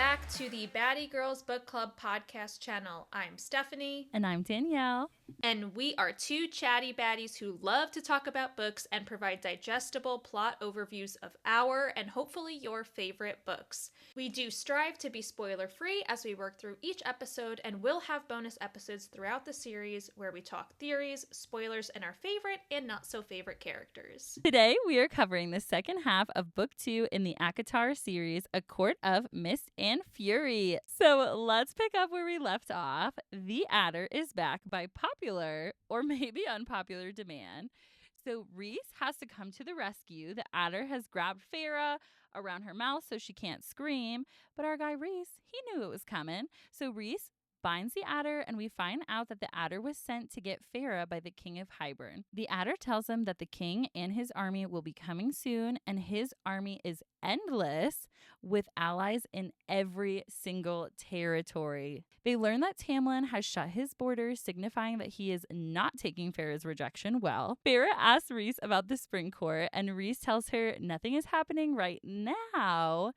back to the Batty Girls Book Club podcast channel. I'm Stephanie. And I'm Danielle. And we are two chatty baddies who love to talk about books and provide digestible plot overviews of our and hopefully your favorite books. We do strive to be spoiler-free as we work through each episode, and we'll have bonus episodes throughout the series where we talk theories, spoilers, and our favorite and not so favorite characters. Today we are covering the second half of Book 2 in the ACOTAR series, A Court of Mist and Fury. So let's pick up where we left off. The Adder is back by popular or maybe unpopular demand. So Reese has to come to the rescue. The Adder has grabbed Farah around her mouth so she can't scream. But our guy Reese, he knew it was coming. So Reese binds the Adder, and we find out that the Adder was sent to get Farah by the King of Hybern. The Adder tells him that the king and his army will be coming soon, and his army is endless with allies in every single territory. They learn that Tamlin has shut his borders, signifying that he is not taking Farah's rejection well. Farah asks Reese about the Spring Court, and Reese tells her nothing is happening right now,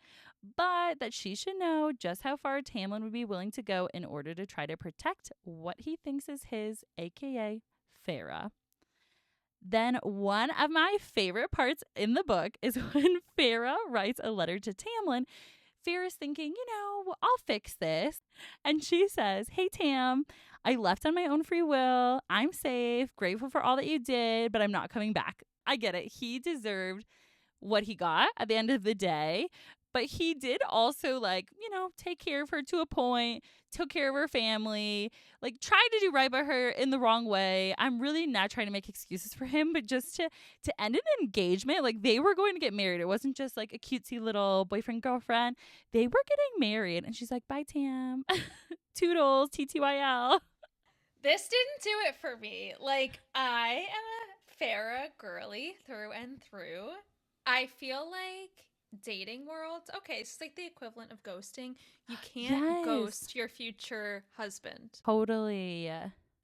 but that she should know just how far Tamlin would be willing to go in order to try to protect what he thinks is his, aka Farah. Then one of my favorite parts in the book is when Farah writes a letter to Tamlin. Farah's thinking, I'll fix this. And she says, "Hey, Tam, I left on my own free will. I'm safe, grateful for all that you did, but I'm not coming back." I get it. He deserved what he got at the end of the day. But he did also, take care of her to a point, took care of her family, tried to do right by her in the wrong way. I'm really not trying to make excuses for him, but just to end an engagement, they were going to get married. It wasn't just a cutesy little boyfriend-girlfriend. They were getting married. And she's like, "Bye, Tam." Toodles, TTYL. This didn't do it for me. I am a Farah girly through and through. I feel like dating world, okay, it's the equivalent of ghosting. You can't ghost your future husband. Totally.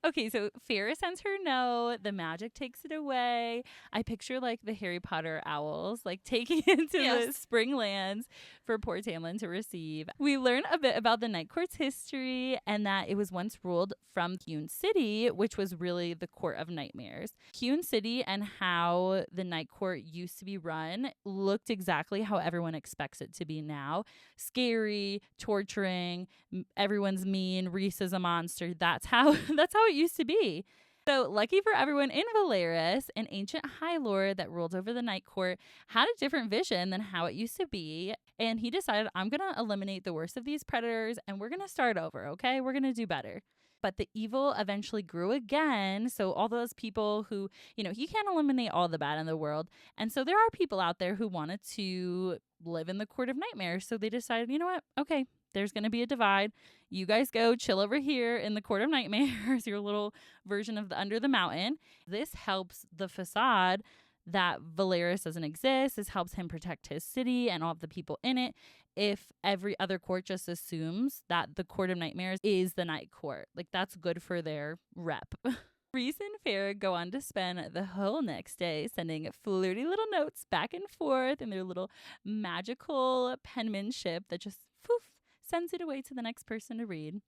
Okay, so Farah sends her note. The magic takes it away. I picture the Harry Potter owls taking it to the spring lands for poor Tamlin to receive. We learn a bit about the Night Court's history and that it was once ruled from Hewn City, which was really the Court of Nightmares. Hewn City and how the Night Court used to be run looked exactly how everyone expects it to be now. Scary, torturing, everyone's mean, Reese is a monster. That's how it used to be. So lucky for everyone in Valeris, an ancient High Lord that ruled over the Night Court had a different vision than how it used to be. And he decided, I'm going to eliminate the worst of these predators and we're going to start over, okay? We're going to do better. But the evil eventually grew again. So all those people who, he can't eliminate all the bad in the world. And so there are people out there who wanted to live in the Court of Nightmares. So they decided, you know what? Okay, there's going to be a divide. You guys go chill over here in the Court of Nightmares, your little version of the Under the Mountain. This helps the facade that Valeris doesn't exist. This helps him protect his city and all of the people in it. If every other court just assumes that the Court of Nightmares is the Night Court, that's good for their rep. Reese and Farah go on to spend the whole next day sending flirty little notes back and forth in their little magical penmanship that just sends it away to the next person to read.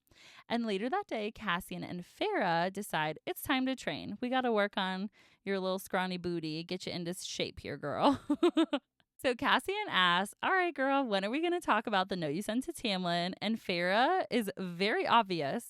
And later that day, Cassian and Farah decide it's time to train. We got to work on your little scrawny booty, get you into shape here, girl. So Cassian asks, "All right, girl, when are we going to talk about the note you sent to Tamlin?" And Farah is very obvious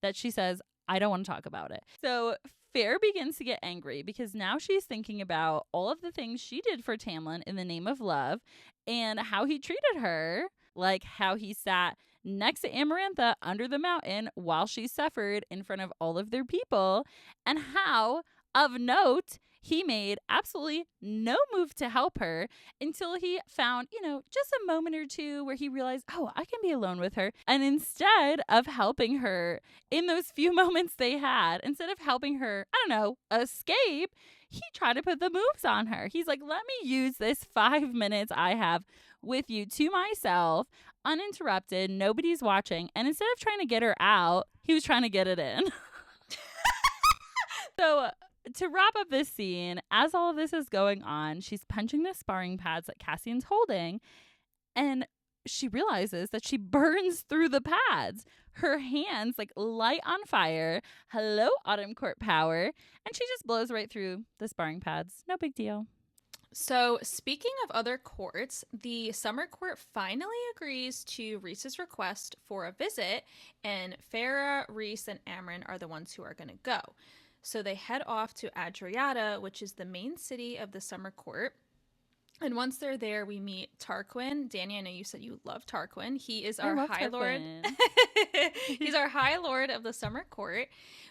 that she says, "I don't want to talk about it." So Farah begins to get angry because now she's thinking about all of the things she did for Tamlin in the name of love and how he treated her, like how he sat next to Amarantha under the mountain while she suffered in front of all of their people, and how, of note, he made absolutely no move to help her until he found, just a moment or two where he realized, oh, I can be alone with her. And instead of helping her in those few moments they had, instead of helping her, escape, he tried to put the moves on her. He's like, let me use this 5 minutes I have with you to myself, uninterrupted, nobody's watching. And instead of trying to get her out, he was trying to get it in. So to wrap up this scene, as all of this is going on, she's punching the sparring pads that Cassian's holding. And she realizes that she burns through the pads. Her hands like light on fire. Hello, Autumn Court power. And she just blows right through the sparring pads. No big deal. So, speaking of other courts, the summer court finally agrees to Rhys's request for a visit, and Farah, Rhys, and Amren are the ones who are going to go. So they head off to Adriata, which is the main city of the summer court. And once they're there, we meet Tarquin. Danny, I know you said you love Tarquin. He is our High Lord. He's our High Lord of the Summer Court.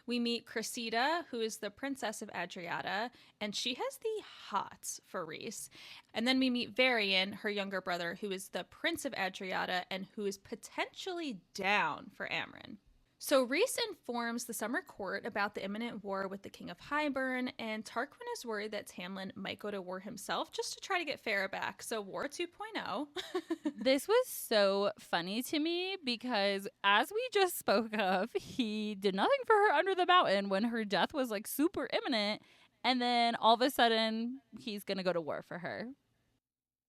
We meet Cressida, who is the Princess of Adriata, and she has the hots for Rhys. And then we meet Varian, her younger brother, who is the Prince of Adriata and who is potentially down for Amren. So Rhys informs the Summer Court about the imminent war with the King of Hybern, and Tarquin is worried that Tamlin might go to war himself just to try to get Farah back. So War 2.0. This was so funny to me because, as we just spoke of, he did nothing for her under the mountain when her death was like super imminent, and then all of a sudden he's gonna go to war for her.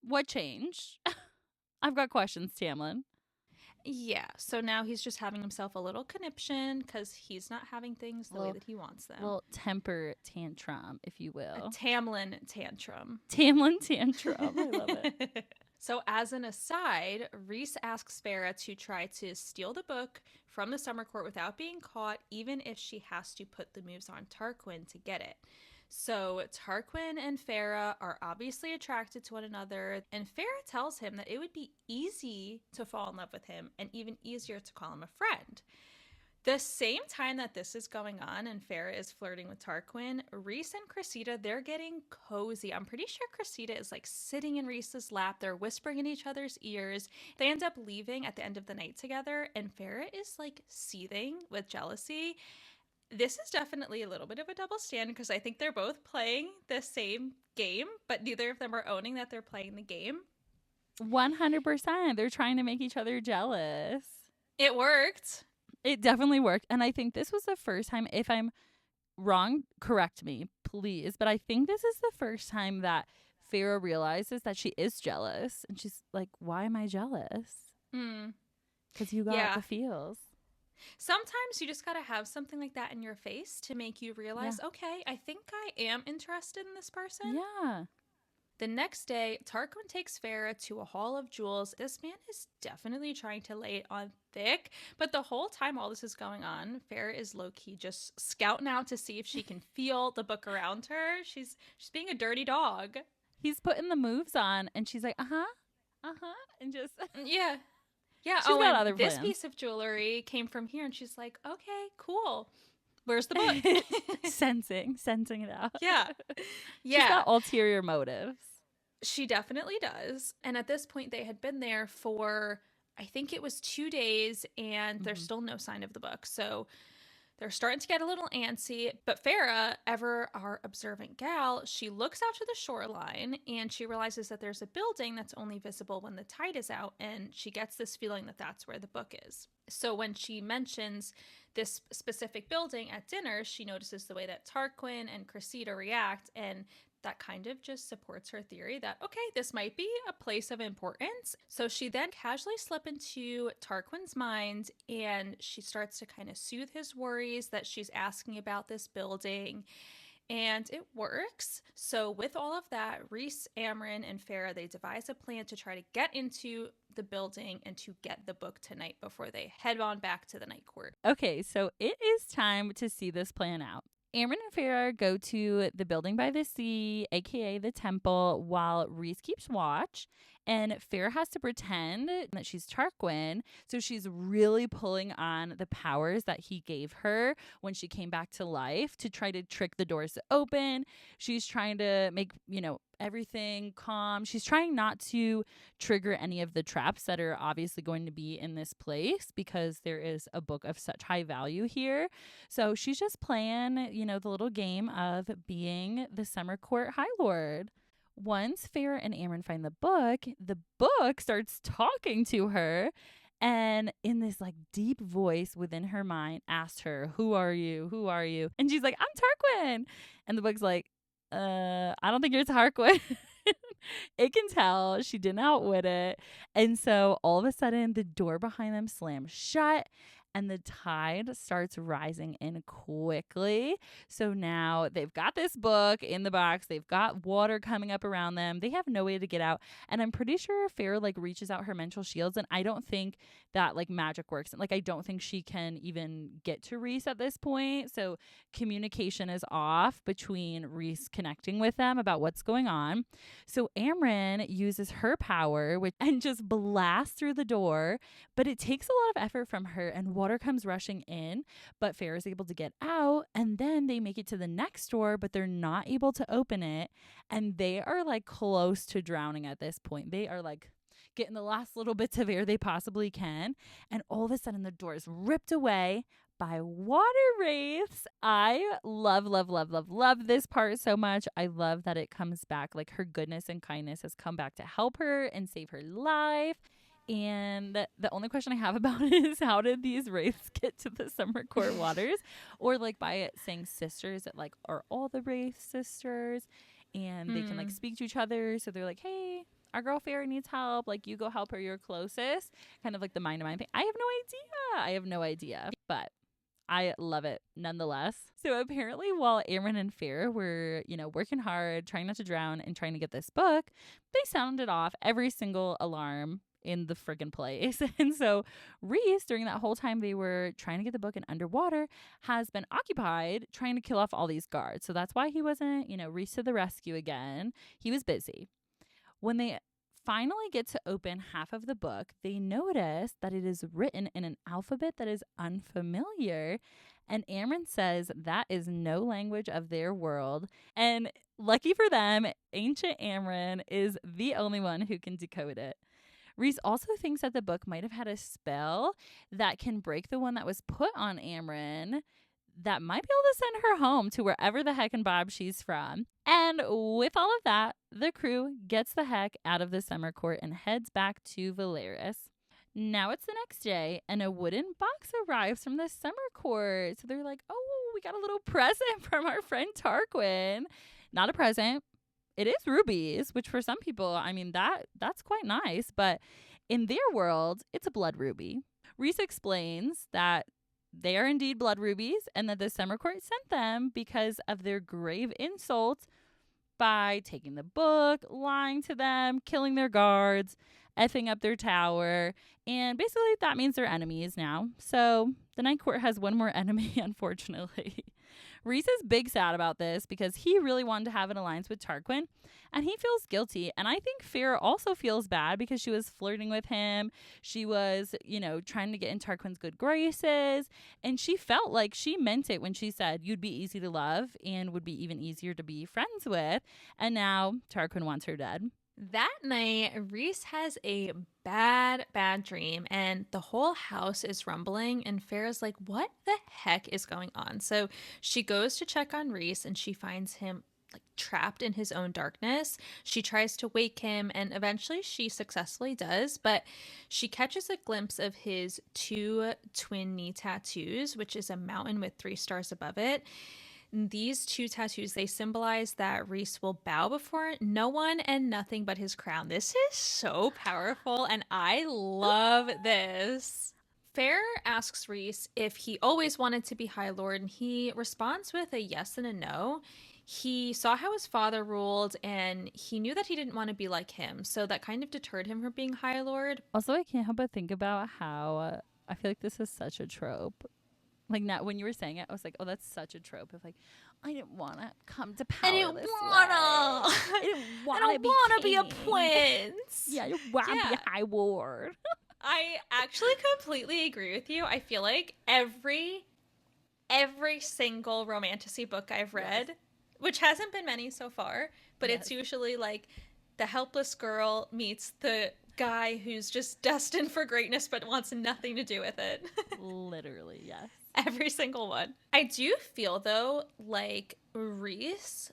What changed? I've got questions, Tamlin. Yeah, so now he's just having himself a little conniption because he's not having things the way that he wants them. Well, temper tantrum, if you will. A Tamlin tantrum. Tamlin tantrum. I love it. So as an aside, Rhys asks Farah to try to steal the book from the Summer Court without being caught, even if she has to put the moves on Tarquin to get it. So Tarquin and Farah are obviously attracted to one another, and Farah tells him that it would be easy to fall in love with him and even easier to call him a friend. The same time that this is going on and Farah is flirting with Tarquin, Rhys and Cressida, they're getting cozy. I'm pretty sure Cressida is like sitting in Rhys's lap. They're whispering in each other's ears. They end up leaving at the end of the night together, and Farah is like seething with jealousy. This is definitely a little bit of a double stand because I think they're both playing the same game, but neither of them are owning that they're playing the game. 100%. They're trying to make each other jealous. It worked. It definitely worked. And I think this was the first time, if I'm wrong, correct me, please. But I think this is the first time that Farah realizes that she is jealous. And she's like, why am I jealous? Because you got the feels. Sometimes you just got to have something like that in your face to make you realize, okay, I think I am interested in this person. Yeah. The next day, Tarquin takes Farah to a hall of jewels. This man is definitely trying to lay it on thick, but the whole time all this is going on, Farah is low-key just scouting out to see if she can feel the book around her. She's being a dirty dog. He's putting the moves on, and she's like, and just... Yeah. Yeah, she's got other this plans. piece of jewelry came from here, and she's like, okay, cool. Where's the book? Sensing it out. Yeah. She's got ulterior motives. She definitely does. And at this point, they had been there for, I think it was 2 days, and there's still no sign of the book. So they're starting to get a little antsy. But Farah, ever our observant gal, she looks out to the shoreline, and she realizes that there's a building that's only visible when the tide is out, and she gets this feeling that that's where the book is. So when she mentions this specific building at dinner, she notices the way that Tarquin and Cressida react, and that kind of just supports her theory that, okay, this might be a place of importance. So she then casually slips into Tarquin's mind, and she starts to kind of soothe his worries that she's asking about this building. And it works. So with all of that, Rhys, Amren, and Farah, they devise a plan to try to get into the building and to get the book tonight before they head on back to the night court. Okay, so it is time to see this plan out. Amren and Farah go to the building by the sea, aka the temple, while Rhys keeps watch. And Farah has to pretend that she's Tarquin. So she's really pulling on the powers that he gave her when she came back to life to try to trick the doors to open. She's trying to make, everything calm. She's trying not to trigger any of the traps that are obviously going to be in this place because there is a book of such high value here. So she's just playing, the little game of being the Summer Court High Lord. Once Farah and Amren find the book starts talking to her, and in this deep voice within her mind asks her, who are you? Who are you? And she's like, I'm Tarquin. And the book's like, I don't think you're Tarquin. It can tell she didn't outwit it. And so all of a sudden, the door behind them slams shut and the tide starts rising in quickly. So now they've got this book in the box. They've got water coming up around them. They have no way to get out. And I'm pretty sure Farrah like reaches out her mental shields. And I don't think that like magic works. Like I don't think she can even get to Reese at this point. So communication is off between Reese connecting with them about what's going on. So Amryn uses her power and just blasts through the door, but it takes a lot of effort from her and water comes rushing in, but Farrah is able to get out and then they make it to the next door, but they're not able to open it and they are like close to drowning at this point. They are like getting the last little bits of air they possibly can, and all of a sudden the door is ripped away by water wraiths. I love this part so much. I love that it comes back. Like her goodness and kindness has come back to help her and save her life. And the only question I have about it is how did these wraiths get to the summer court waters? Or like by it saying sisters, it like are all the wraith sisters and they can like speak to each other. So they're like, hey, our girl Farrah needs help. Like you go help her. You're closest. Kind of like the mind to mind thing. I have no idea. But I love it nonetheless. So apparently while Amryn and Farrah were, working hard, trying not to drown and trying to get this book, they sounded off every single alarm in the friggin' place. And so Reese, during that whole time they were trying to get the book and underwater, has been occupied trying to kill off all these guards. So that's why he wasn't, Reese to the rescue again. He was busy. When they finally get to open half of the book, they notice that it is written in an alphabet that is unfamiliar. And Amryn says that is no language of their world. And lucky for them, ancient Amryn is the only one who can decode it. Reese also thinks that the book might have had a spell that can break the one that was put on Amryn that might be able to send her home to wherever the heck and bob she's from. And with all of that, the crew gets the heck out of the summer court and heads back to Valeris. Now it's the next day, and a wooden box arrives from the summer court. So they're like, oh, we got a little present from our friend Tarquin. Not a present. It is rubies, which for some people, I mean, that's quite nice. But in their world, it's a blood ruby. Reese explains that they are indeed blood rubies and that the summer court sent them because of their grave insult by taking the book, lying to them, killing their guards, effing up their tower. And basically that means they're enemies now. So the Night Court has one more enemy, unfortunately. Reese is big sad about this because he really wanted to have an alliance with Tarquin and he feels guilty. And I think Farrah also feels bad because she was flirting with him. She was, trying to get in Tarquin's good graces. And she felt like she meant it when she said you'd be easy to love and would be even easier to be friends with. And now Tarquin wants her dead. That night, Reese has a bad dream and the whole house is rumbling and Farrah's like, what the heck is going on? So she goes to check on Reese and she finds him like trapped in his own darkness. She tries to wake him and eventually she successfully does, but she catches a glimpse of his 2 twin knee tattoos, which is a mountain with 3 stars above it. These 2 tattoos, they symbolize that Reese will bow before no one and nothing but his crown. This is so powerful, and I love this. Farrah asks Reese if he always wanted to be High Lord, and he responds with a yes and a no. He saw how his father ruled, and he knew that he didn't want to be like him, so that kind of deterred him from being High Lord. Also, I can't help but think about how I feel like this is such a trope. Like, now when you were saying it, I was like, oh, that's such a trope of like, I didn't want to come to power. I didn't want to be a prince. Yeah, I didn't want to be a High Lord. I actually completely agree with you. I feel like every single romantasy book I've read, which hasn't been many so far, but it's usually like the helpless girl meets the guy who's just destined for greatness but wants nothing to do with it. Literally, yes. Every single one. I do feel, though, like Reese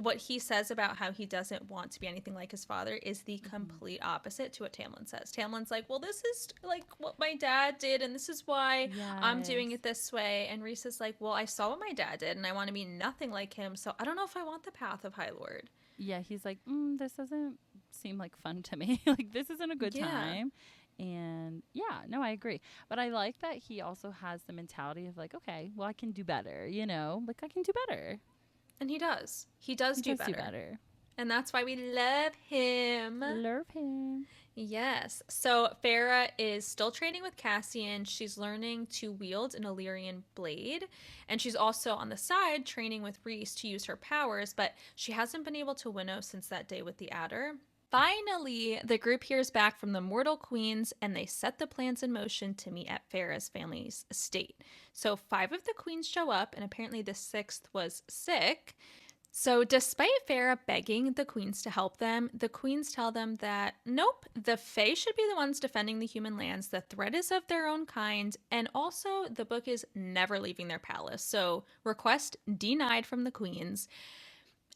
what he says about how he doesn't want to be anything like his father is the complete opposite to what Tamlin says. Tamlin's like, well, this is like what my dad did, and this is why I'm doing it this way. And Rhys is like, well, I saw what my dad did, and I want to be nothing like him, so I don't know if I want the path of High Lord. Yeah, he's like, this doesn't seem like fun to me. Like, this isn't a good time. And yeah, no, I agree. But I like that he also has the mentality of like, okay, well, I can do better, you know? Like, I can do better. And he does. He does do better. And that's why we love him. Love him. Yes. So Farah is still training with Cassian. She's learning to wield an Illyrian blade. And she's also on the side training with Rhys to use her powers, but she hasn't been able to winnow since that day with the adder. Finally, the group hears back from the mortal queens, and they set the plans in motion to meet at Farah's family's estate. So 5 of the queens show up, and apparently the 6th was sick. So despite Farah begging the queens to help them, the queens tell them that, nope, the Fae should be the ones defending the human lands. The threat is of their own kind, and also the book is never leaving their palace. So request denied from the queens.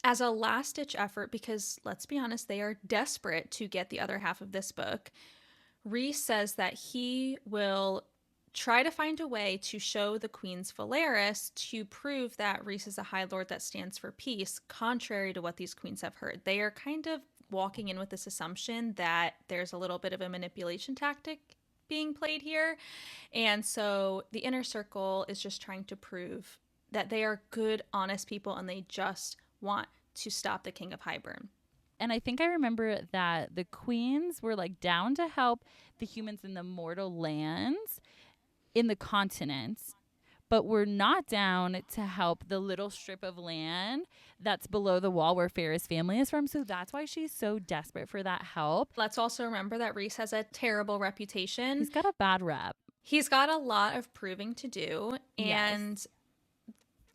As a last-ditch effort, because let's be honest, they are desperate to get the other half of this book, Rhys says that he will try to find a way to show the queens Valeris to prove that Rhys is a High Lord that stands for peace, contrary to what these queens have heard. They are kind of walking in with this assumption that there's a little bit of a manipulation tactic being played here. And so the inner circle is just trying to prove that they are good, honest people, and they just want to stop the King of Hybern. And I think I remember that the queens were like down to help the humans in the mortal lands in the continents, but we're not down to help the little strip of land that's below the wall where Farah's family is from. So that's why she's so desperate for that help. Let's also remember that Rhys has a terrible reputation. He's got a bad rep. He's got a lot of proving to do. And yes.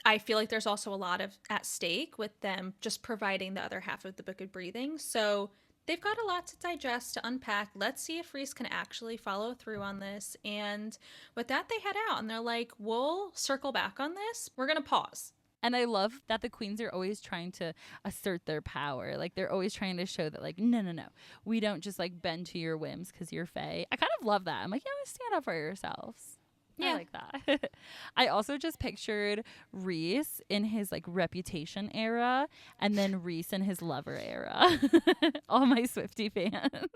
I feel like there's also a lot of at stake with them just providing the other half of the Book of Breathing. So they've got a lot to digest, to unpack. Let's see if Rhys can actually follow through on this. And with that, they head out and they're like, we'll circle back on this. We're going to pause. And I love that the queens are always trying to assert their power. Like, they're always trying to show that, like, no. We don't just, like, bend to your whims because you're Fae. I kind of love that. I'm like, yeah, stand up for yourselves. Yeah. I like that. I also just pictured Rhys in his like reputation era and then Rhys in his lover era. All my Swiftie fans.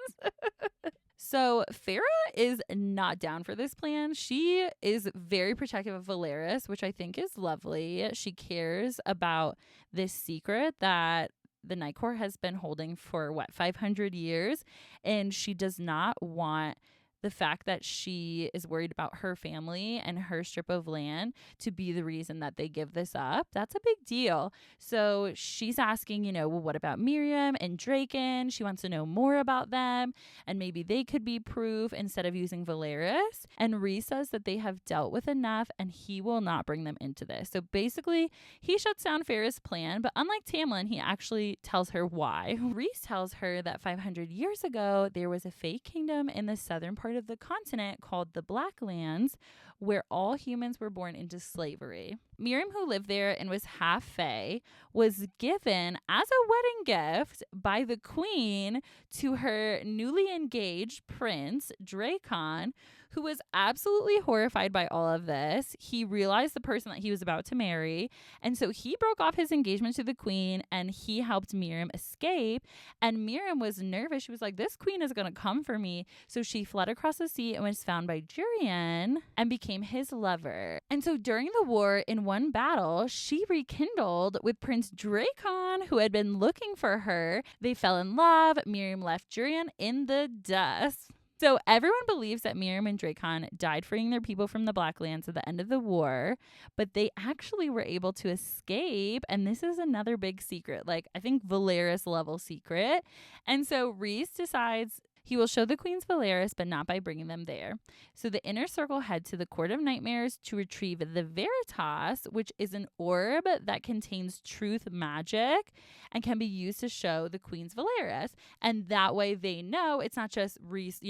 So Farah is not down for this plan. She is very protective of Valeris, which I think is lovely. She cares about this secret that the Night Court has been holding for 500 years. And she does not want the fact that she is worried about her family and her strip of land to be the reason that they give this up. That's a big deal. So she's asking, well, what about Miriam and Draken? She wants to know more about them and maybe they could be proof instead of using Valeris. And Rhys says that they have dealt with enough and he will not bring them into this. So basically, he shuts down Farah's plan, but unlike Tamlin, he actually tells her why. Rhys tells her that 500 years ago, there was a Fae kingdom in the southern part of the continent called the Blacklands, where all humans were born into slavery. Miriam, who lived there and was half Fae, was given as a wedding gift by the queen to her newly engaged prince, Drakon, who was absolutely horrified by all of this. He realized the person that he was about to marry, and so he broke off his engagement to the queen, and he helped Miriam escape, and Miriam was nervous. She was like, this queen is going to come for me, so she fled across the sea and was found by Jurian and became his lover. And so during the war, in one battle, she rekindled with Prince Drakon, who had been looking for her. They fell in love. Miriam left Jurian in the dust. So everyone believes that Miriam and Drakon died freeing their people from the Blacklands at the end of the war, but they actually were able to escape. And this is another big secret, like I think Valeris level secret. And so Rhys decides he will show the queens Valeris, but not by bringing them there. So the inner circle head to the Court of Nightmares to retrieve the Veritas, which is an orb that contains truth magic and can be used to show the queens Valeris. And that way they know it's not just Rhys,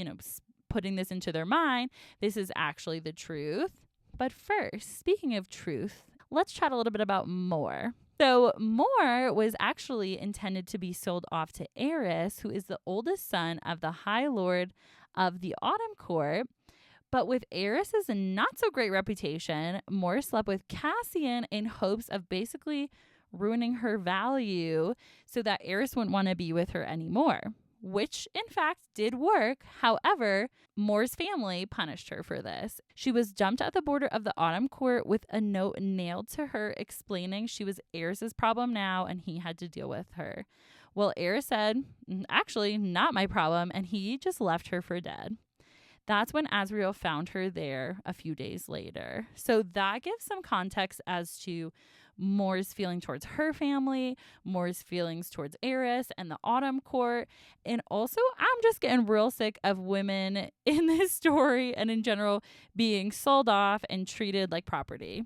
putting this into their mind. This is actually the truth. But first, speaking of truth, let's chat a little bit about more. So Moore was actually intended to be sold off to Eris, who is the oldest son of the High Lord of the Autumn Court. But with Eris's not so great reputation, Moore slept with Cassian in hopes of basically ruining her value so that Eris wouldn't want to be with her anymore, which in fact did work. However, Moore's family punished her for this. She was dumped at the border of the Autumn Court with a note nailed to her explaining she was Eris's problem now and he had to deal with her. Well, Eris said, actually, not my problem, and he just left her for dead. That's when Azriel found her there a few days later. So that gives some context as to Moore's feeling towards her family, Moore's feelings towards Eris and the Autumn Court. And also, I'm just getting real sick of women in this story and in general being sold off and treated like property.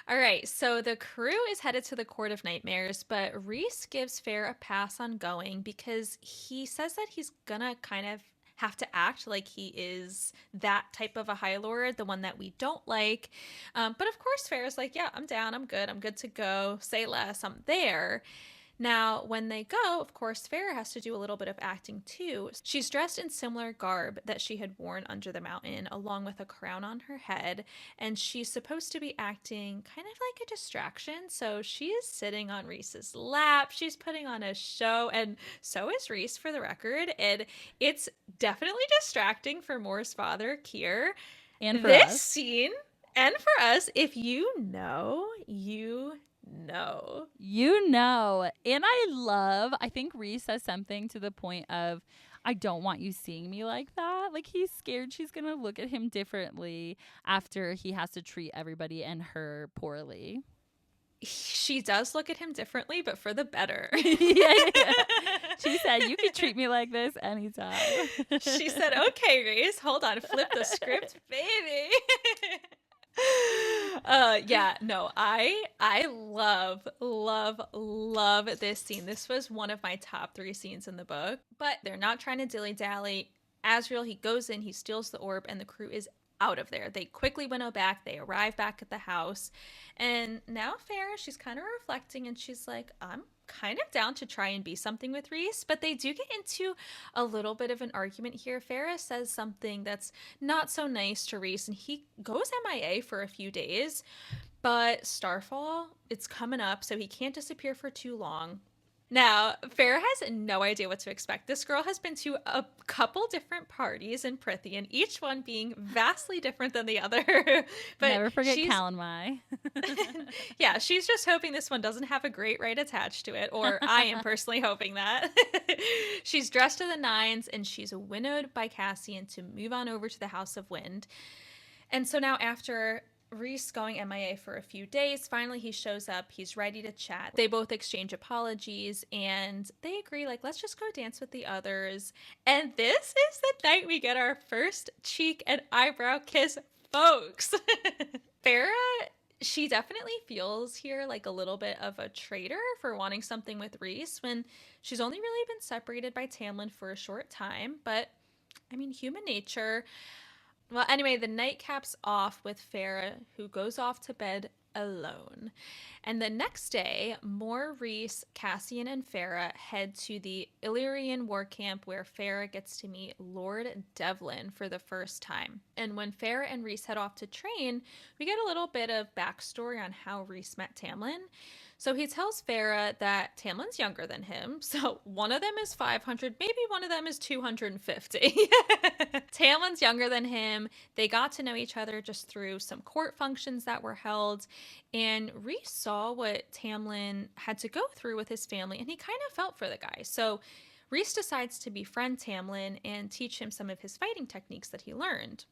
All right, so the crew is headed to the Court of Nightmares, but Rhys gives Fair a pass on going because he says that he's gonna kind of have to act like he is that type of a High Lord, the one that we don't like. But of course, Farrah's like, yeah, I'm down. I'm good to go. Say less. I'm there. Now, when they go, of course, Farrah has to do a little bit of acting too. She's dressed in similar garb that she had worn under the mountain, along with a crown on her head, and she's supposed to be acting kind of like a distraction. So she is sitting on Rhys's lap. She's putting on a show, and so is Rhys, for the record. And it's definitely distracting for Moore's father, Keir. And for this us. scene, and for us, if you know, you know. You know. And I think Rhys says something to the point of, I don't want you seeing me like that. Like, he's scared she's going to look at him differently after he has to treat everybody and her poorly. She does look at him differently, but for the better. Yeah. She said, you can treat me like this anytime. She said, okay, Rhys, hold on, flip the script, baby. I love this scene. This was one of my top 3 scenes in the book, but they're not trying to dilly-dally. Azriel, he goes in, he steals the orb, and the crew is out of there. They quickly winnow back. They arrive back at the house, and now Farrah, she's kind of reflecting, and she's like, I'm kind of down to try and be something with Rhys, but they do get into a little bit of an argument here. Farrah says something that's not so nice to Rhys, and he goes MIA for a few days, but Starfall, it's coming up, so he can't disappear for too long. Now, Farrah has no idea what to expect. This girl has been to a couple different parties in Prythian, each one being vastly different than the other. But never forget Calanmai. Yeah, she's just hoping this one doesn't have a great rite attached to it, or I am personally hoping that. She's dressed to the nines, and she's winnowed by Cassian to move on over to the House of Wind. And so now, after Rhys going MIA for a few days, finally he shows up. He's ready to chat. They both exchange apologies, and they agree, like, let's just go dance with the others. And this is the night we get our first cheek and eyebrow kiss, folks. Farrah, she definitely feels here like a little bit of a traitor for wanting something with Rhys when she's only really been separated by Tamlin for a short time. But, I mean, human nature. Well, anyway, the night caps off with Farrah, who goes off to bed alone. And the next day, Moore, Rhys, Cassian, and Farrah head to the Illyrian war camp where Farrah gets to meet Lord Devlin for the first time. And when Farrah and Rhys head off to train, we get a little bit of backstory on how Rhys met Tamlin. So he tells Farrah that Tamlin's younger than him. So one of them is 500, maybe one of them is 250. Tamlin's younger than him. They got to know each other just through some court functions that were held. And Rhys saw what Tamlin had to go through with his family, and he kind of felt for the guy. So Rhys decides to befriend Tamlin and teach him some of his fighting techniques that he learned.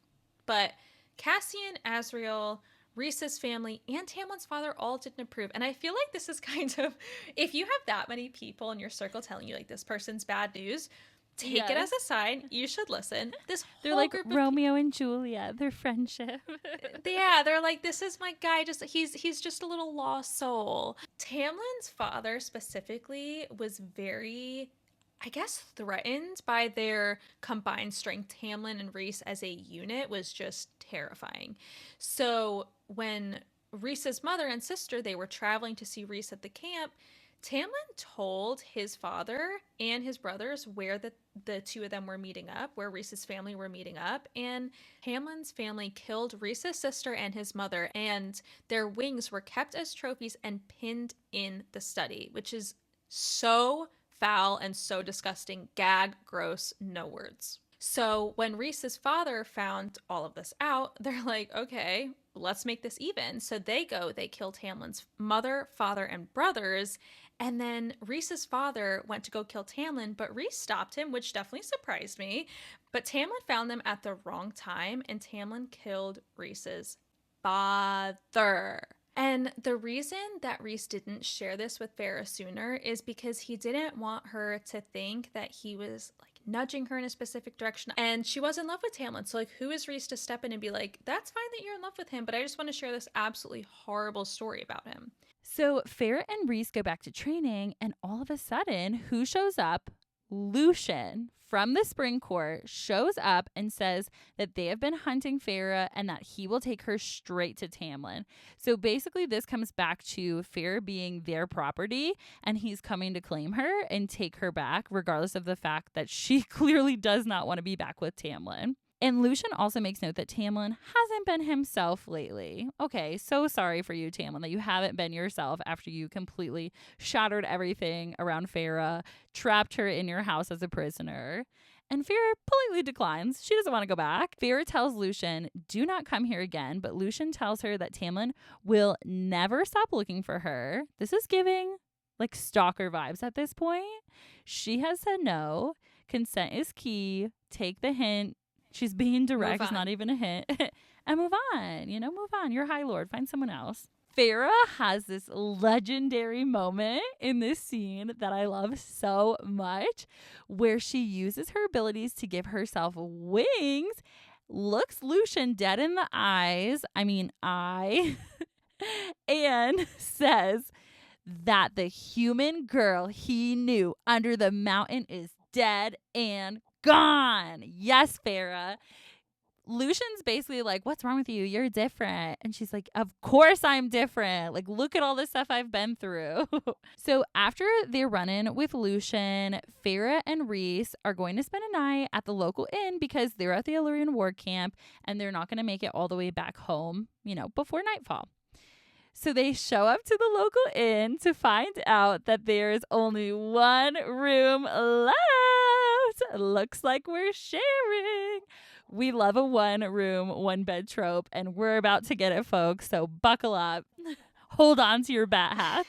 But Cassian, Azriel, Rhys's family, and Tamlin's father all didn't approve. And I feel like this is kind of, if you have that many people in your circle telling you, like, this person's bad news, take it as a sign. You should listen. They're like Romeo and Juliet, their friendship. Yeah, they're like, this is my guy. Just he's just a little lost soul. Tamlin's father specifically was very, I guess, threatened by their combined strength. Tamlin and Rhys as a unit was just terrifying. So when Rhys's mother and sister, they were traveling to see Rhys at the camp. Tamlin told his father and his brothers where the two of them were meeting up, where Rhys's family were meeting up, and Tamlin's family killed Rhys's sister and his mother, and their wings were kept as trophies and pinned in the study, which is so foul and so disgusting. Gag, gross, no words. So when Rhys's father found all of this out, they're like, okay, let's make this even. So they kill Tamlin's mother, father, and brothers. And then Rhys's father went to go kill Tamlin, but Rhys stopped him, which definitely surprised me. But Tamlin found them at the wrong time, and Tamlin killed Rhys's father. And the reason that Rhys didn't share this with Feyre sooner is because he didn't want her to think that he was like nudging her in a specific direction. And she was in love with Tamlin. So like, who is Rhys to step in and be like, that's fine that you're in love with him, but I just want to share this absolutely horrible story about him. So Feyre and Rhys go back to training, and all of a sudden, who shows up? Lucien from the Spring Court shows up and says that they have been hunting Feyre and that he will take her straight to Tamlin. So basically this comes back to Feyre being their property, and he's coming to claim her and take her back, regardless of the fact that she clearly does not want to be back with Tamlin. And Lucien also makes note that Tamlin hasn't been himself lately. Okay, so sorry for you, Tamlin, that you haven't been yourself after you completely shattered everything around Feyre, trapped her in your house as a prisoner. And Feyre politely declines. She doesn't want to go back. Feyre tells Lucien, do not come here again. But Lucien tells her that Tamlin will never stop looking for her. This is giving like stalker vibes at this point. She has said no. Consent is key. Take the hint. She's being direct. It's not even a hint. And move on. Move on. You're High Lord. Find someone else. Feyre has this legendary moment in this scene that I love so much, where she uses her abilities to give herself wings, looks Lucien dead in the eyes, and says that the human girl he knew under the mountain is dead and gone. Yes, Feyre. Lucien's basically like, what's wrong with you? You're different. And she's like, of course I'm different. Like, look at all the stuff I've been through. So after their run-in with Lucien, Feyre and Rhys are going to spend a night at the local inn because they're at the Illyrian war camp and they're not going to make it all the way back home, before nightfall. So they show up to the local inn to find out that there's only one room left. Looks like we're sharing. We love a one room, one bed trope, and we're about to get it, folks. So buckle up. Hold on to your bat hats.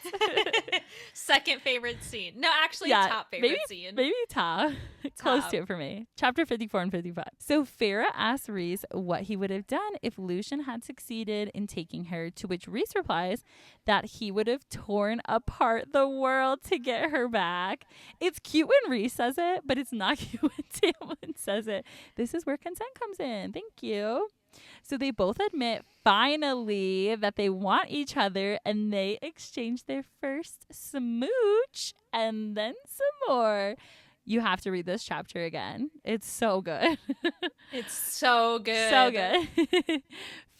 Second favorite scene. No, actually, top favorite scene. Maybe top. Close to it for me. Chapter 54 and 55. So Feyre asks Rhys what he would have done if Lucien had succeeded in taking her, to which Rhys replies that he would have torn apart the world to get her back. It's cute when Rhys says it, but it's not cute when Tamlin says it. This is where consent comes in. Thank you. So they both admit finally that they want each other, and they exchange their first smooch and then some more. You have to read this chapter again. It's so good. It's so good. So good.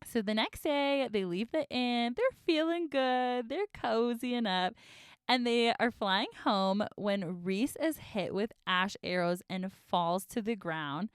So the next day, they leave the inn. They're feeling good. They're cozying up. And they are flying home when Rhys is hit with ash arrows and falls to the ground.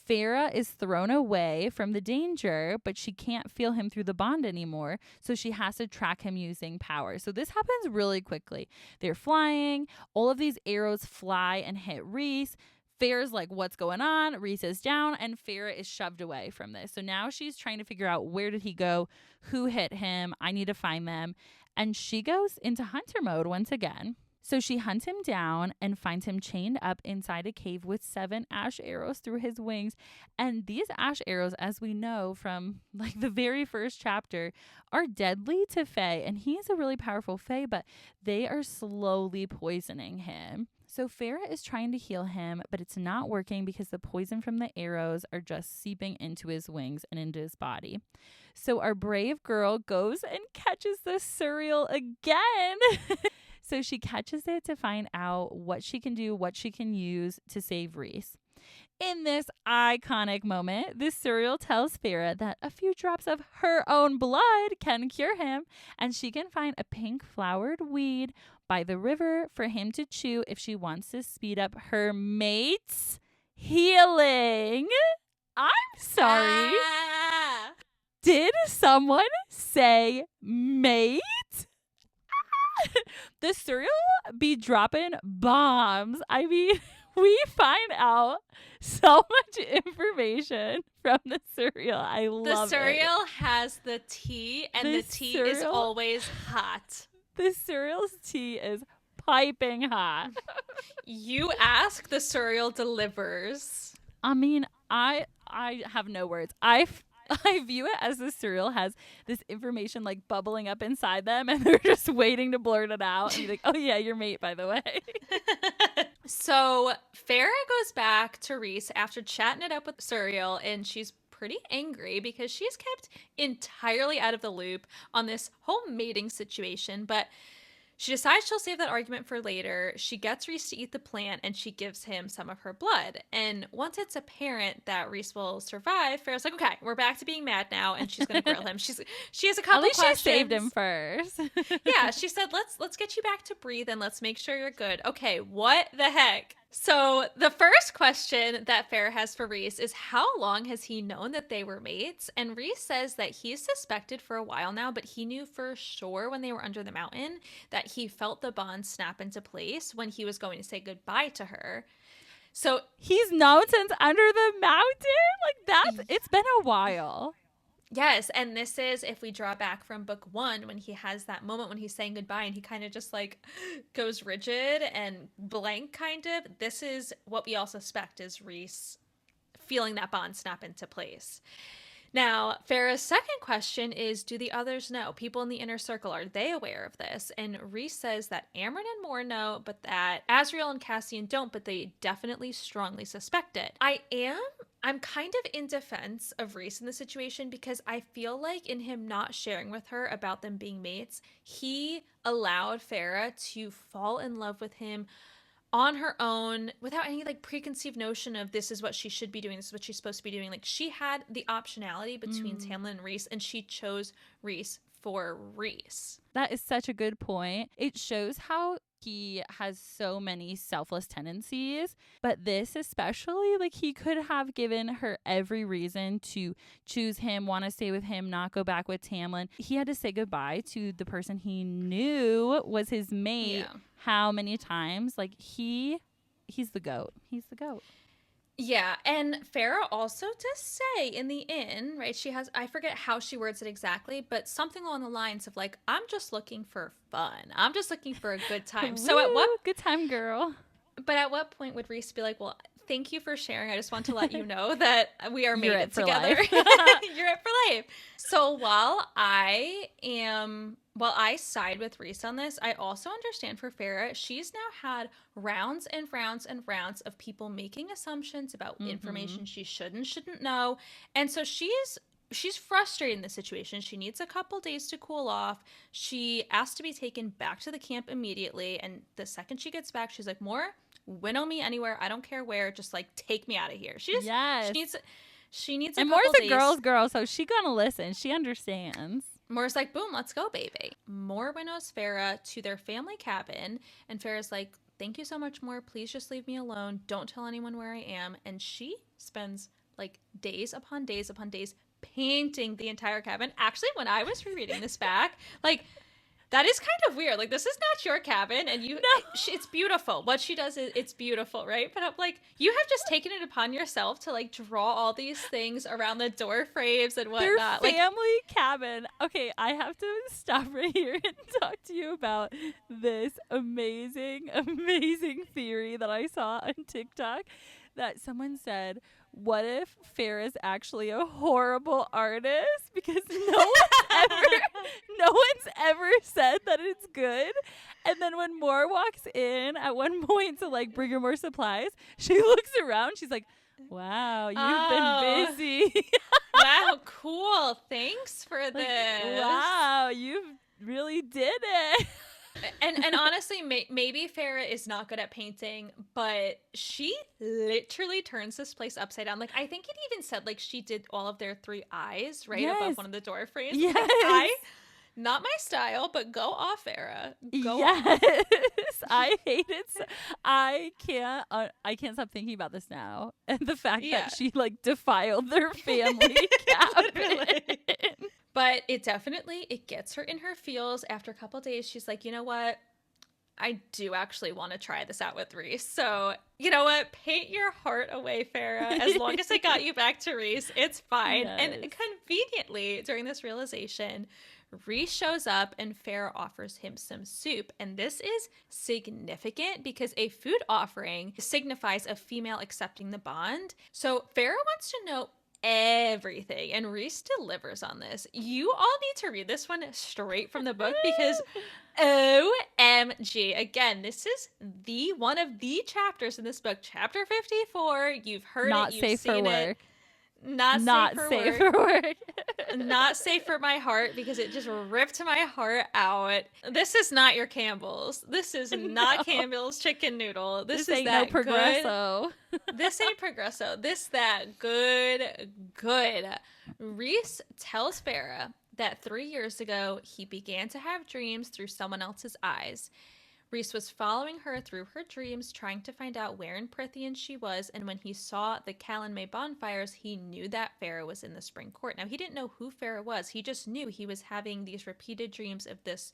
Feyre is thrown away from the danger, but she can't feel him through the bond anymore, so she has to track him using power. So this happens really quickly. They're flying. All of these arrows fly and hit Rhys. Feyre's like, what's going on? Rhys is down, and Feyre is shoved away from this. So now she's trying to figure out, where did he go? Who hit him? I need to find them. And she goes into hunter mode once again. So she hunts him down and finds him chained up inside a cave with 7 ash arrows through his wings. And these ash arrows, as we know from like the very first chapter, are deadly to Fae. And he is a really powerful Fae, but they are slowly poisoning him. So Feyre is trying to heal him, but it's not working because the poison from the arrows are just seeping into his wings and into his body. So our brave girl goes and catches the Suriel again. So she catches it to find out what she can do, what she can use to save Rhys. In this iconic moment, the cereal tells Farrah that a few drops of her own blood can cure him, and she can find a pink flowered weed by the river for him to chew if she wants to speed up her mate's healing. I'm sorry. Did someone say mate? The cereal be dropping bombs. I mean, we find out so much information from the cereal. I love it. The cereal has the tea, and the tea is always hot. The cereal's tea is piping hot. You ask, the cereal delivers. I mean, I have no words. I view it as the cereal has this information like bubbling up inside them, and they're just waiting to blurt it out and be like, oh yeah, your mate, by the way. So Farrah goes back to Reese after chatting it up with cereal, and she's pretty angry because she's kept entirely out of the loop on this whole mating situation, but she decides she'll save that argument for later. She gets Reese to eat the plant, and she gives him some of her blood. And once it's apparent that Reese will survive, Farrah's like, okay, we're back to being mad now, and she's going to grill him. She has a couple questions. At least she saved him first. Yeah, she said, let's get you back to breathe, and let's make sure you're good. Okay, what the heck? So the first question that Farrah has for Reese is, how long has he known that they were mates? And Reese says that he's suspected for a while now, but he knew for sure when they were under the mountain that he felt the bond snap into place when he was going to say goodbye to her. So he's known since under the mountain? It's been a while. Yes, and this is, if we draw back from book 1, when he has that moment when he's saying goodbye and he kind of just like goes rigid and blank kind of. This is what we all suspect is Reese feeling that bond snap into place. Now, Farrah's second question is, do the others know? People in the inner circle, are they aware of this? And Reese says that Amryn and Moore know, but that Azriel and Cassian don't, but they definitely strongly suspect it. I'm kind of in defense of Reese in this situation because I feel like in him not sharing with her about them being mates, he allowed Farrah to fall in love with him on her own without any like preconceived notion of this is what she should be doing, this is what she's supposed to be doing. Like, she had the optionality between Tamlin and Reese, and she chose Reese for Reese. That is such a good point. It shows how he has so many selfless tendencies, but this especially, like, he could have given her every reason to choose him, want to stay with him, not go back with Tamlin. He had to say goodbye to the person he knew was his mate. Yeah. How many times? Like, he's the GOAT. He's the GOAT. Yeah, and Farrah also does say in the inn, right, she has, I forget how she words it exactly, but something along the lines of like, I'm just looking for fun. I'm just looking for a good time. So at what good time, girl. But at what point would Reese be like, well, thank you for sharing. I just want to let you know that we are mated together. You're it for life. So while I side with Reese on this, I also understand for Farrah, she's now had rounds and rounds and rounds of people making assumptions about information she shouldn't know. And so she's frustrated in this situation. She needs a couple days to cool off. She asked to be taken back to the camp immediately. And the second she gets back, she's like, Moore, winnow me anywhere. I don't care where. Just like take me out of here. She needs a and couple Moore's days. a girl's girl, so she gonna listen. She understands. Moore's like, boom, let's go, baby. Moore winnows Farrah to their family cabin, and Farrah's like, thank you so much, Moore. Please just leave me alone. Don't tell anyone where I am. And she spends like days upon days upon days painting the entire cabin. Actually, when I was rereading this back, like, that is kind of weird. Like, this is not your cabin, and it's beautiful. What she does is, it's beautiful, right? But I'm like, you have just taken it upon yourself to like draw all these things around the door frames and whatnot. Their family cabin. Okay, I have to stop right here and talk to you about this amazing, amazing theory that I saw on TikTok that someone said, what if Farrah's actually a horrible artist? Because no one's ever said that it's good. And then when Moore walks in at one point to like bring her more supplies, she looks around. She's like, wow, you've been busy. Wow, cool. Thanks for this. Wow, you really did it. And honestly, maybe Farah is not good at painting, but she literally turns this place upside down. Like, I think it even said, like, she did all of their 3 eyes right above one of the door frames. Yes. Like, not my style, but go off, Farah. Go off. I hate it. I can't stop thinking about this now. And the fact that she, like, defiled their family cabin. But it gets her in her feels. After a couple days, she's like, you know what? I do actually want to try this out with Reese. So, you know what? Paint your heart away, Farah. As long as I got you back to Reese, it's fine. Yes. And conveniently, during this realization, Reese shows up and Farah offers him some soup. And this is significant because a food offering signifies a female accepting the bond. So Farah wants to know everything, and Reese delivers on this. You all need to read this one straight from the book because OMG. Again, this is one of the chapters in this book, chapter 54. You've heard Not it, you've safe seen for it. work. Not safe for work. Not Not safe for my heart because it just ripped my heart out. This is not your Campbell's. This is not Campbell's chicken noodle. This is ain't that no Progresso. This ain't Progresso. This that good. Reese tells Farah that 3 years ago he began to have dreams through someone else's eyes. Reese was following her through her dreams, trying to find out where in Prithian she was, and when he saw the Callan May bonfires, he knew that Farah was in the spring court. Now, he didn't know who Farah was. He just knew he was having these repeated dreams of this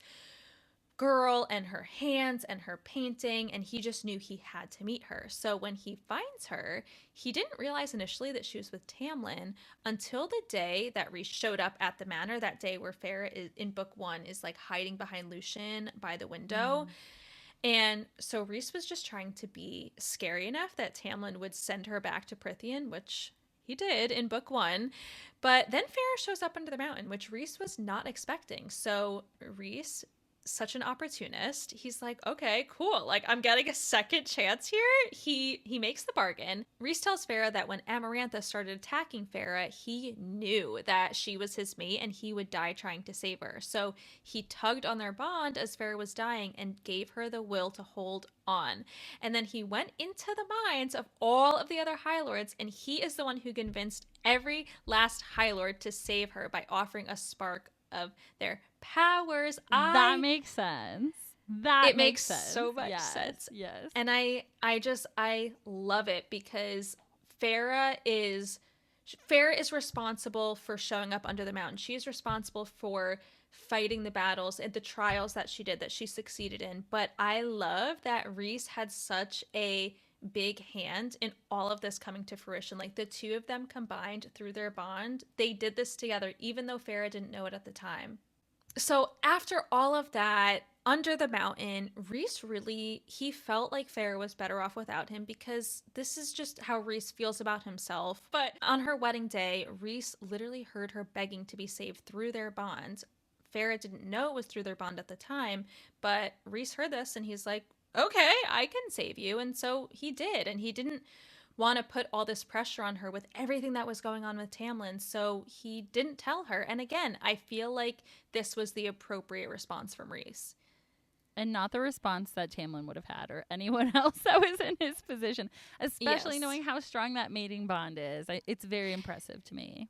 girl and her hands and her painting, and he just knew he had to meet her. So when he finds her, he didn't realize initially that she was with Tamlin until the day that Reese showed up at the manor, that day where Farah is, in book 1, is like hiding behind Lucien by the window. And so Reese was just trying to be scary enough that Tamlin would send her back to Prithian, which he did in book 1. But then Farah shows up under the mountain, which Reese was not expecting. So Reese, such an opportunist, he's like, okay, cool. Like, I'm getting a second chance here. He makes the bargain. Reese tells Farah that when Amarantha started attacking Farah, he knew that she was his mate and he would die trying to save her. So he tugged on their bond as Farah was dying and gave her the will to hold on. And then he went into the minds of all of the other High Lords, and he is the one who convinced every last High Lord to save her by offering a spark of their powers. That makes sense. It makes so much sense. Yes. And I love it because Farah is responsible for showing up under the mountain. She is responsible for fighting the battles and the trials that she did, that she succeeded in. But I love that Reese had such a big hand in all of this coming to fruition. Like, the two of them combined through their bond, they did this together, even though Farah didn't know it at the time. So after all of that, under the mountain, Reese he felt like Farah was better off without him, because this is just how Reese feels about himself. But on her wedding day, Reese literally heard her begging to be saved through their bond. Farah didn't know it was through their bond at the time, but Reese heard this and he's like, okay, I can save you. And so he did. And he didn't want to put all this pressure on her with everything that was going on with Tamlin. So he didn't tell her. And again, I feel like this was the appropriate response from Reese. And not the response that Tamlin would have had, or anyone else that was in his position, especially knowing how strong that mating bond is. It's very impressive to me.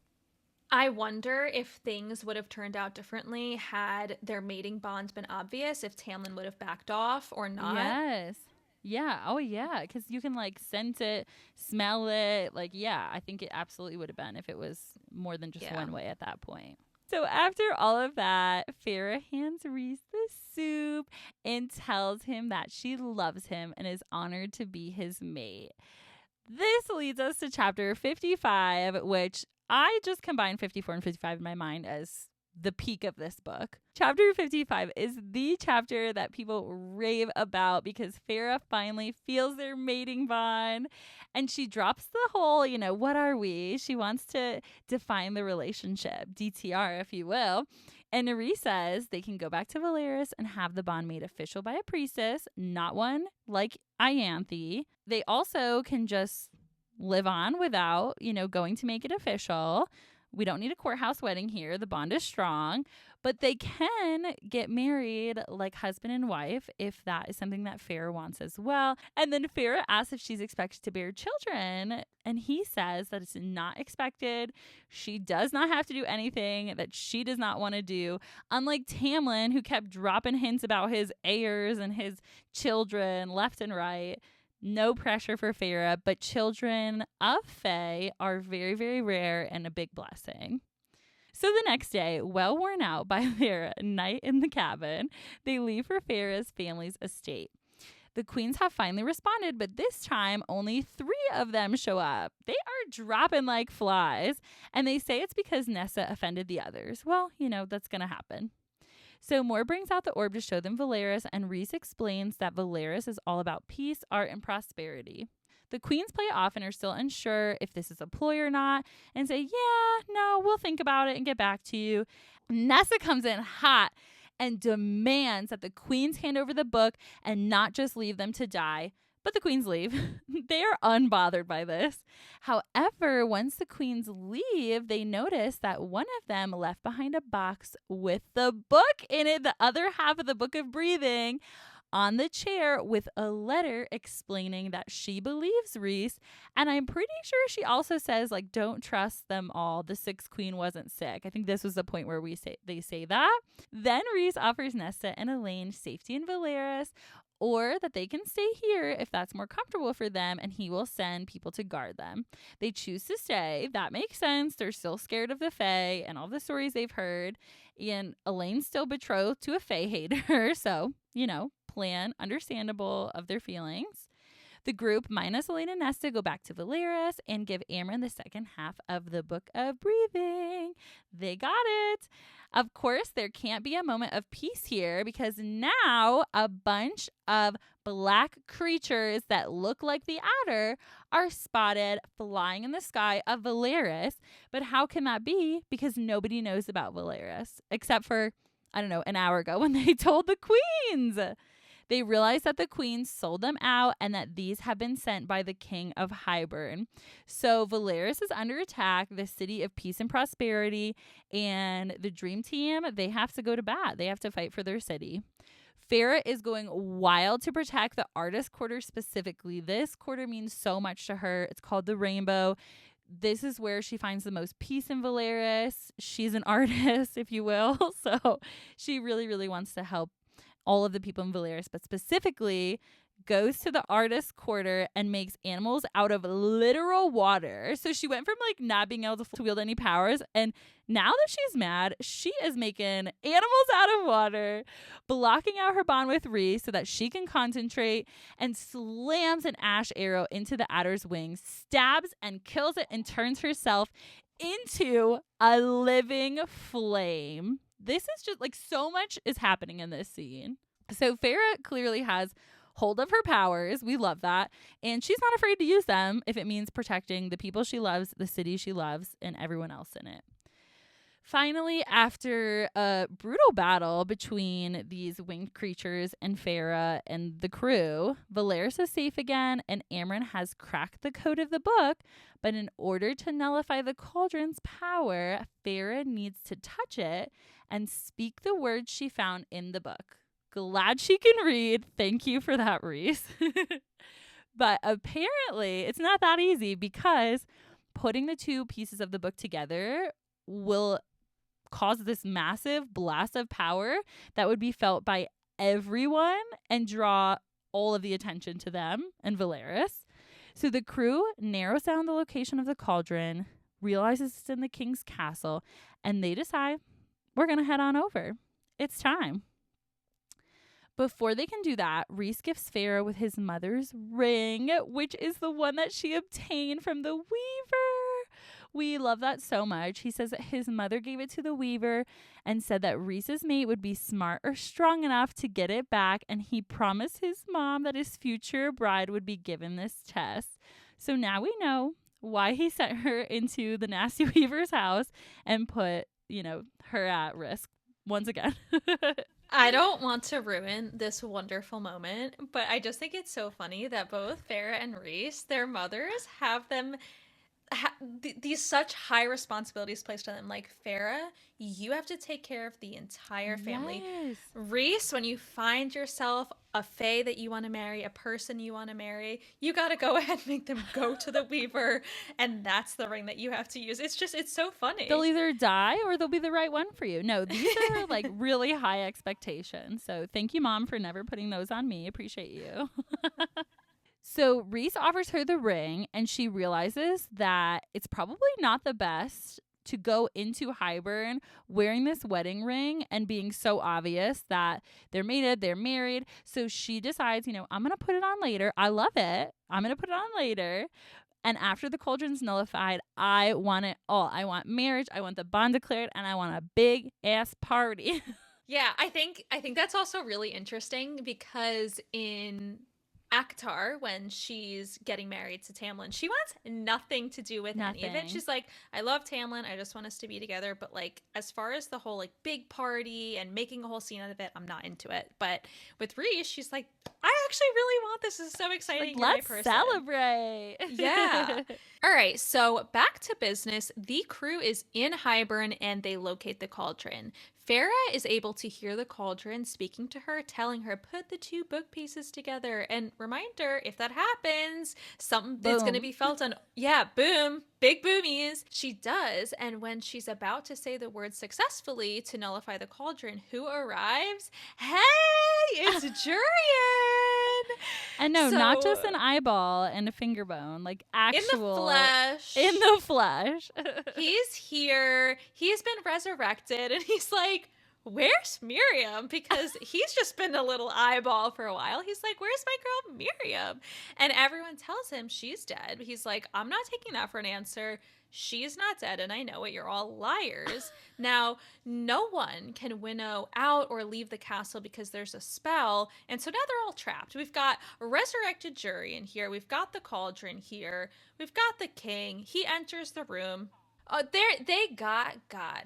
I wonder if things would have turned out differently had their mating bond been obvious, if Tamlin would have backed off or not. Yes. Yeah. Oh, yeah. Because you can, like, sense it, smell it. Like, yeah, I think it absolutely would have been if it was more than just one way at that point. So after all of that, Farah hands Reese the soup and tells him that she loves him and is honored to be his mate. This leads us to chapter 55, which I just combined 54 and 55 in my mind as the peak of this book. Chapter 55 is the chapter that people rave about because Farah finally feels their mating bond, and she drops the whole, what are we? She wants to define the relationship, DTR, if you will. And Reese says they can go back to Valeris and have the bond made official by a priestess, not one like Ianthe. They also can just live on without, going to make it official. We don't need a courthouse wedding here. The bond is strong. But they can get married like husband and wife if that is something that Farrah wants as well. And then Farrah asks if she's expected to bear children. And he says that it's not expected. She does not have to do anything that she does not want to do. Unlike Tamlin, who kept dropping hints about his heirs and his children left and right. No pressure for Farrah, but children of Fae are very, very rare and a big blessing. So the next day, well worn out by their night in the cabin, they leave for Farrah's family's estate. The queens have finally responded, but this time only 3 of them show up. They are dropping like flies, and they say it's because Nessa offended the others. Well, that's going to happen. So Mor brings out the orb to show them Valeris, and Rhys explains that Valeris is all about peace, art, and prosperity. The queens play off and are still unsure if this is a ploy or not and say, yeah, no, we'll think about it and get back to you. Nessa comes in hot and demands that the queens hand over the book and not just leave them to die. But the queens leave. They are unbothered by this. However, once the queens leave, they notice that one of them left behind a box with the book in it, the other half of the Book of Breathing, on the chair with a letter explaining that she believes Rhys. And I'm pretty sure she also says, don't trust them all. The 6th queen wasn't sick. I think this was the point where they say that. Then Rhys offers Nesta and Elaine safety in Valeris, or that they can stay here if that's more comfortable for them, and he will send people to guard them. They choose to stay. That makes sense. They're still scared of the Fae and all the stories they've heard. And Elaine's still betrothed to a Fae hater. So, plan understandable of their feelings. The group, minus Elaine and Nesta, go back to Valeris and give Amren the second half of the Book of Breathing. They got it. Of course, there can't be a moment of peace here because now a bunch of black creatures that look like the Adder are spotted flying in the sky of Valeris. But how can that be? Because nobody knows about Valeris except for, an hour ago when they told the queens. They realize that the queens sold them out and that these have been sent by the king of Hybern. So Valeris is under attack, the city of peace and prosperity, and the dream team, they have to go to bat. They have to fight for their city. Farrah is going wild to protect the artist quarter specifically. This quarter means so much to her. It's called the Rainbow. This is where she finds the most peace in Valeris. She's an artist, if you will. So she really, really wants to help all of the people in Valeris, but specifically goes to the artist quarter and makes animals out of literal water. So she went from not being able to wield any powers, and now that she's mad, she is making animals out of water, blocking out her bond with Rhys so that she can concentrate, and slams an ash arrow into the adder's wings, stabs and kills it, and turns herself into a living flame. This is just so much is happening in this scene. So Farrah clearly has hold of her powers. We love that. And she's not afraid to use them if it means protecting the people she loves, the city she loves, and everyone else in it. Finally, after a brutal battle between these winged creatures and Farrah and the crew, Valeris is safe again, and Amren has cracked the code of the book. But in order to nullify the cauldron's power, Farrah needs to touch it and speak the words she found in the book. Glad she can read. Thank you for that, Rhys. But apparently, it's not that easy because putting the 2 pieces of the book together will cause this massive blast of power that would be felt by everyone and draw all of the attention to them and Valeris. So the crew narrows down the location of the cauldron, realizes it's in the king's castle, and they decide, we're going to head on over. It's time. Before they can do that, Rhys gifts Farrah with his mother's ring, which is the one that she obtained from the Weaver. We love that so much. He says that his mother gave it to the Weaver and said that Rhys's mate would be smart or strong enough to get it back, and he promised his mom that his future bride would be given this test. So now we know why he sent her into the nasty Weaver's house and put, her at risk once again. I don't want to ruin this wonderful moment, but I just think it's so funny that both Farrah and Rhys, their mothers, have them these such high responsibilities placed on them. Like, Farah, you have to take care of the entire family. Yes. Rhys, when you find yourself a fae that you want to marry, a person you want to marry, you got to go ahead and make them go to the weaver, and that's the ring that you have to use. It's so funny. They'll either die or they'll be the right one for you. No, these are like really high expectations. So thank you, Mom, for never putting those on me. Appreciate you. So Rhys offers her the ring, and she realizes that it's probably not the best to go into Hybern wearing this wedding ring and being so obvious that they're mated, they're married. So she decides, I'm going to put it on later. I love it. I'm going to put it on later. And after the cauldron's nullified, I want it all. I want marriage, I want the bond declared, and I want a big ass party. Yeah, I think that's also really interesting because in ACOTAR, when she's getting married to Tamlin, she wants nothing to do with any of it. She's like, I love Tamlin, I just want us to be together, but like, as far as the whole like big party and making a whole scene out of it, I'm not into it. But with Rhys, she's like, I actually really want this. This is so exciting. Like, let's celebrate. Yeah. All right, so back to business. The crew is in Hybern and they locate the cauldron. Farah is able to hear the cauldron speaking to her, telling her, put the two book pieces together. And reminder, if that happens, something is going to be felt on, boom, big boomies. She does. And when she's about to say the word successfully to nullify the cauldron, who arrives? Hey, it's Jurian. And no, not just an eyeball and a finger bone, like actual. In the flesh. He's here. He's been resurrected. And he's like, where's Miriam? Because he's just been a little eyeball for a while. He's like, where's my girl Miriam? And everyone tells him she's dead. He's like, I'm not taking that for an answer. She's not dead, and I know it. You're all liars. Now, no one can winnow out or leave the castle because there's a spell, and so now they're all trapped. We've got a resurrected jury in here. We've got the cauldron here. We've got the king. He enters the room. They got.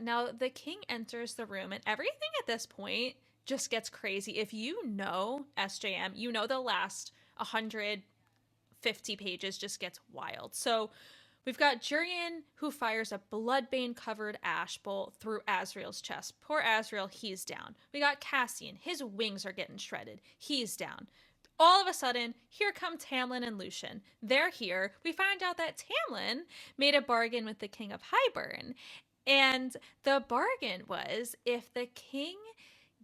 Now, the king enters the room, and everything at this point just gets crazy. If you know SJM, you know the last 150 pages just gets wild. So we've got Jurian, who fires a bloodbane-covered ash bolt through Azriel's chest. Poor Azriel, he's down. We got Cassian. His wings are getting shredded. He's down. All of a sudden, here come Tamlin and Lucien. They're here. We find out that Tamlin made a bargain with the king of Hybern. And the bargain was, if the king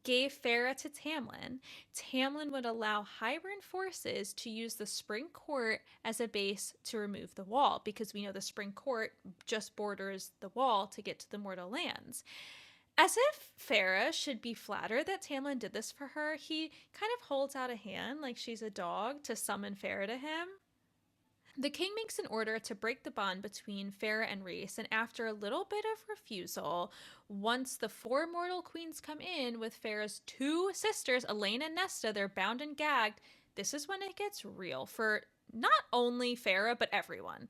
gave Farah to Tamlin, Tamlin would allow Hybern forces to use the Spring Court as a base to remove the wall, because we know the Spring Court just borders the wall to get to the Mortal Lands. As if Farah should be flattered that Tamlin did this for her, he kind of holds out a hand like she's a dog to summon Farah to him. The king makes an order to break the bond between Farah and Rhys, and after a little bit of refusal, once the 4 mortal queens come in with Farah's 2 sisters, Elaine and Nesta, they're bound and gagged. This is when it gets real for not only Farah, but everyone.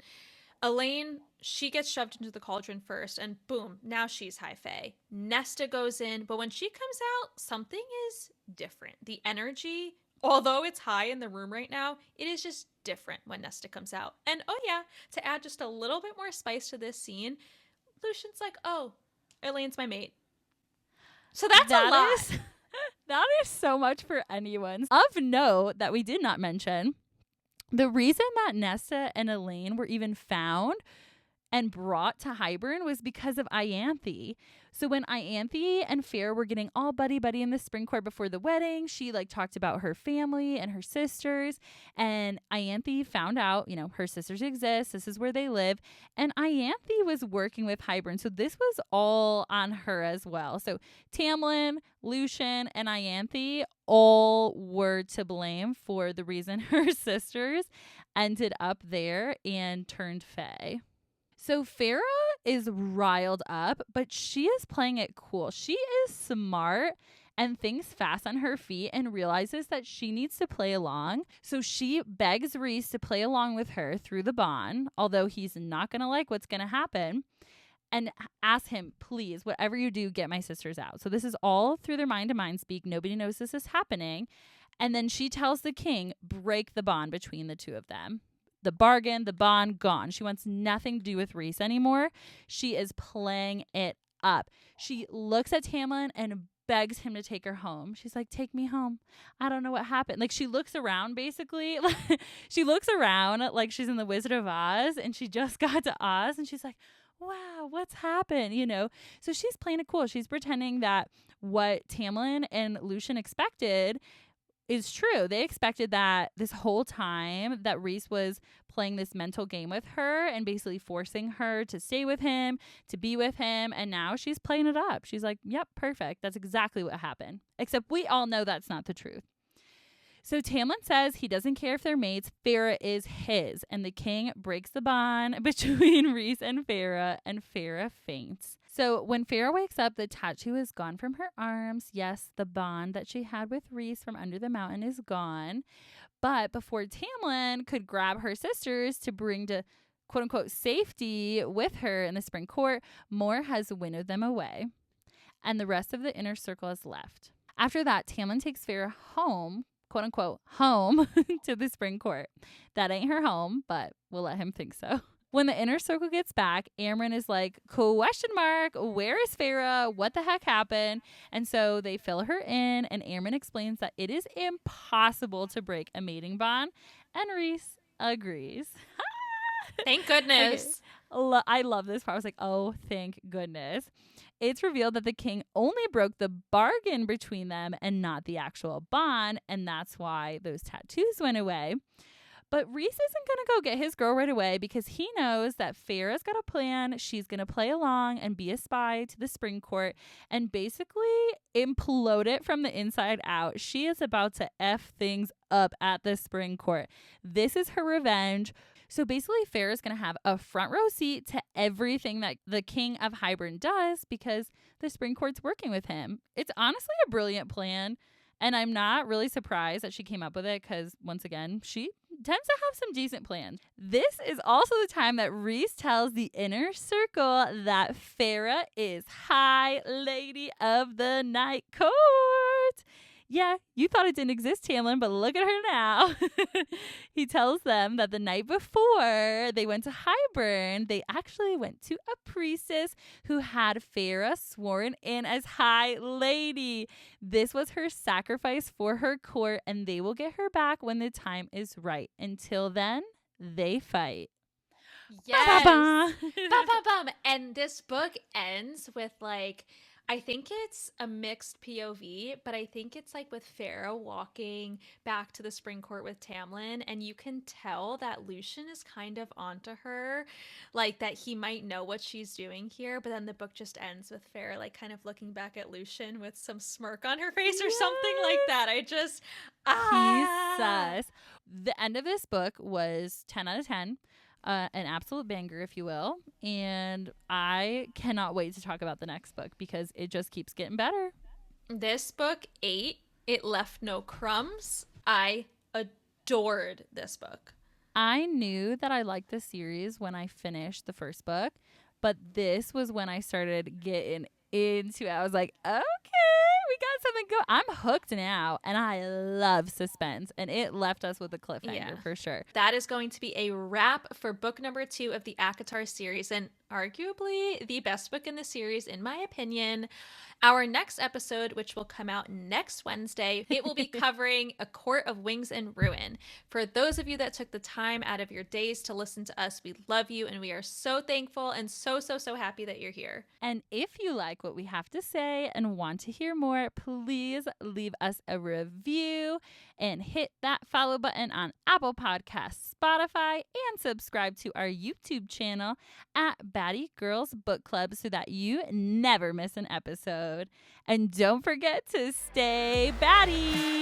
Elaine, she gets shoved into the cauldron first, and boom, now she's high fae. Nesta goes in, but when she comes out, something is different. The energy, although it's high in the room right now, it is just different when Nesta comes out. And oh yeah, to add just a little bit more spice to this scene, Lucian's like, oh, Elaine's my mate. So that's a lot. That is so much for anyone. Of note that we did not mention, the reason that Nesta and Elaine were even found and brought to Hybern was because of Ianthe. So when Ianthe and Farah were getting all buddy-buddy in the Spring Court before the wedding, she talked about her family and her sisters, and Ianthe found out, her sisters exist, this is where they live, and Ianthe was working with Hybern, so this was all on her as well. So Tamlin, Lucien, and Ianthe all were to blame for the reason her sisters ended up there and turned fae. So Farah is riled up, but she is playing it cool. She is smart and thinks fast on her feet and realizes that she needs to play along. So she begs Rhys to play along with her through the bond, although he's not going to like what's going to happen, and asks him, please, whatever you do, get my sisters out. So this is all through their mind-to-mind speak. Nobody knows this is happening. And then she tells the king, break the bond between the two of them. the bargain, the bond, gone. She wants nothing to do with Rhys anymore. She is playing it up. She looks at Tamlin and begs him to take her home. She's like, take me home. I don't know what happened. Like, she looks around, basically. She looks around like she's in the Wizard of Oz and she just got to Oz and she's like, wow, what's happened? You know? So she's playing it cool. She's pretending that what Tamlin and Lucien expected is true. They expected that this whole time that Rhys was playing this mental game with her and basically forcing her to stay with him, to be with him. And now she's playing it up. She's like, yep, perfect. That's exactly what happened. Except we all know that's not the truth. So Tamlin says he doesn't care if they're mates. Feyre is his. And the king breaks the bond between Rhys and Feyre faints. So when Feyre wakes up, the tattoo is gone from her arms. Yes, the bond that she had with Rhys from under the mountain is gone. But before Tamlin could grab her sisters to bring to quote unquote safety with her in the spring court, Mor has winnowed them away. And the rest of the inner circle is left. After that, Tamlin takes Feyre home, quote unquote, home to the spring court. That ain't her home, but we'll let him think so. When the inner circle gets back, Amren is like, question mark, where is Feyre? What the heck happened? And so they fill her in, and Amren explains that it is impossible to break a mating bond, and Rhys agrees. Thank goodness. Okay. I love this part. I was like, oh, thank goodness. It's revealed that the king only broke the bargain between them and not the actual bond, and that's why those tattoos went away. But Rhys isn't going to go get his girl right away because he knows that Feyre's got a plan. She's going to play along and be a spy to the spring court and basically implode it from the inside out. She is about to F things up at the spring court. This is her revenge. So basically, Feyre's going to have a front row seat to everything that the king of Hybern does because the spring court's working with him. It's honestly a brilliant plan. And I'm not really surprised that she came up with it because, once again, she tends to have some decent plans. This is also the time that Rhys tells the inner circle that Feyre is High Lady of the Night Court. Yeah, you thought it didn't exist, Tamlin, but look at her now. He tells them that the night before they went to Hybern, they actually went to a priestess who had Feyre sworn in as High Lady. This was her sacrifice for her court, and they will get her back when the time is right. Until then, they fight. Yes. Ba-ba-ba. And this book ends with like, I think it's a mixed POV, but I think it's like with Feyre walking back to the spring court with Tamlin, and you can tell that Lucien is kind of onto her, like that he might know what she's doing here, but then the book just ends with Feyre like kind of looking back at Lucien with some smirk on her face or something like that. He's sus. The end of this book was 10 out of 10. An absolute banger, if you will. And I cannot wait to talk about the next book because it just keeps getting better. This book ate. It left no crumbs. I adored this book. I knew that I liked the series when I finished the first book, but this was when I started getting into it. I was like, okay, we got something good. I'm hooked now, and I love suspense, and it left us with a cliffhanger for sure. That is going to be a wrap for book number 2 of the ACOTAR series, and arguably the best book in the series, in my opinion. Our next episode, which will come out next Wednesday, it will be covering A Court of Wings and Ruin. For those of you that took the time out of your days to listen to us, we love you, and we are so thankful and so happy that you're here. And if you like what we have to say and want to hear more, please leave us a review and hit that follow button on Apple Podcasts, Spotify, and subscribe to our YouTube channel at Batty Girls Book Club so that you never miss an episode. And don't forget to stay batty!